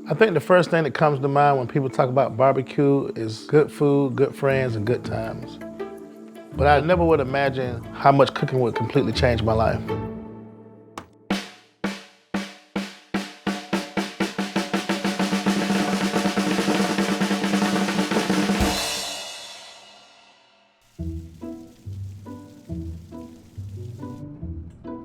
I think the first thing that comes to mind when people talk about barbecue is good food, good friends, and good times. But I never would imagine how much cooking would completely change my life.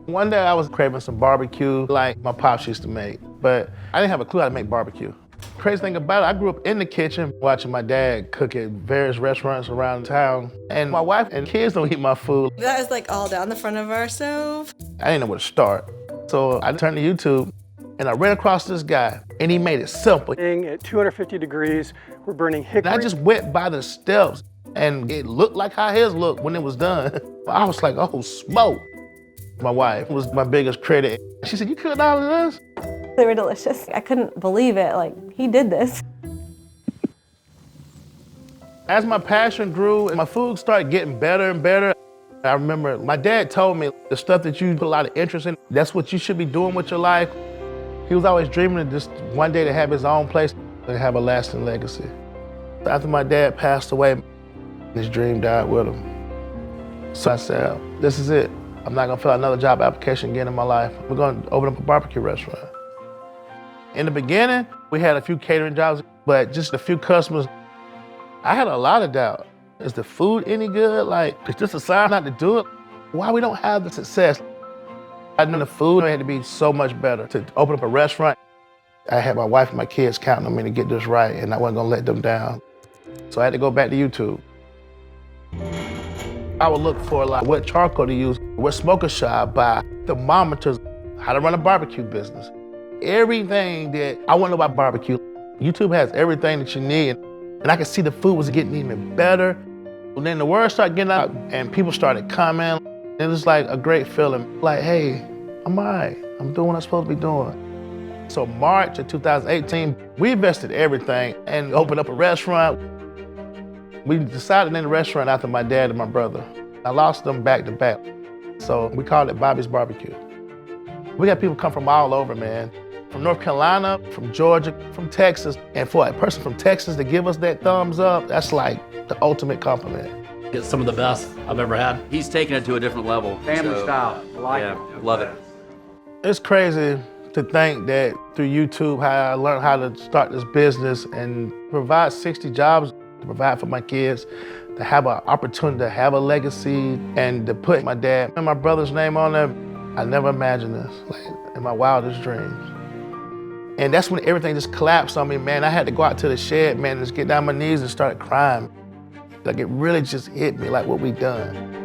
One day I was craving some barbecue like my pops used to make, but I didn't have a clue how to make barbecue. Crazy thing about it, I grew up in the kitchen watching my dad cook at various restaurants around town, and my wife and kids don't eat my food. That was like all down the front of our stove. I didn't know where to start. So I turned to YouTube and I ran across this guy and he made it simple. At 250 degrees, we're burning hickory. And I just went by the steps and it looked like how his looked when it was done. I was like, oh, smoke. My wife was my biggest critic. She said, you cooked all of this? They were delicious. I couldn't believe it, like, he did this. As my passion grew and my food started getting better and better, I remember my dad told me the stuff that you put a lot of interest in, that's what you should be doing with your life. He was always dreaming of just one day to have his own place and have a lasting legacy. After my dad passed away, his dream died with him. So I said, this is it. I'm not gonna fill out another job application again in my life. We're gonna open up a barbecue restaurant. In the beginning, we had a few catering jobs, but just a few customers. I had a lot of doubt. Is the food any good? Like, is this a sign not to do it? Why we don't have the success? I knew the food had to be so much better to open up a restaurant. I had my wife and my kids counting on me to get this right, and I wasn't gonna let them down. So I had to go back to YouTube. I would look for like what charcoal to use, what smoker should I buy, thermometers, how to run a barbecue business. Everything that I want to know about barbecue. YouTube has everything that you need. And I could see the food was getting even better. And then the word started getting out and people started commenting. It was like a great feeling. Like, hey, I'm all right. I'm doing what I'm supposed to be doing. So March of 2018, we invested everything and opened up a restaurant. We decided to name the restaurant after my dad and my brother. I lost them back to back. So we called it Bobby's Barbecue. We got people come from all over, man. From North Carolina, from Georgia, from Texas. And for a person from Texas to give us that thumbs up, that's like the ultimate compliment. It's some of the best I've ever had. He's taking it to a different level. Family style, I like yeah, it. love it. It's crazy to think that through YouTube, how I learned how to start this business and provide 60 jobs, to provide for my kids, to have an opportunity to have a legacy and to put my dad and my brother's name on there. I never imagined this, like in my wildest dreams. And that's when everything just collapsed on me, man. I had to go out to the shed, man, and just get down on my knees and start crying. Like it really just hit me, like what we done.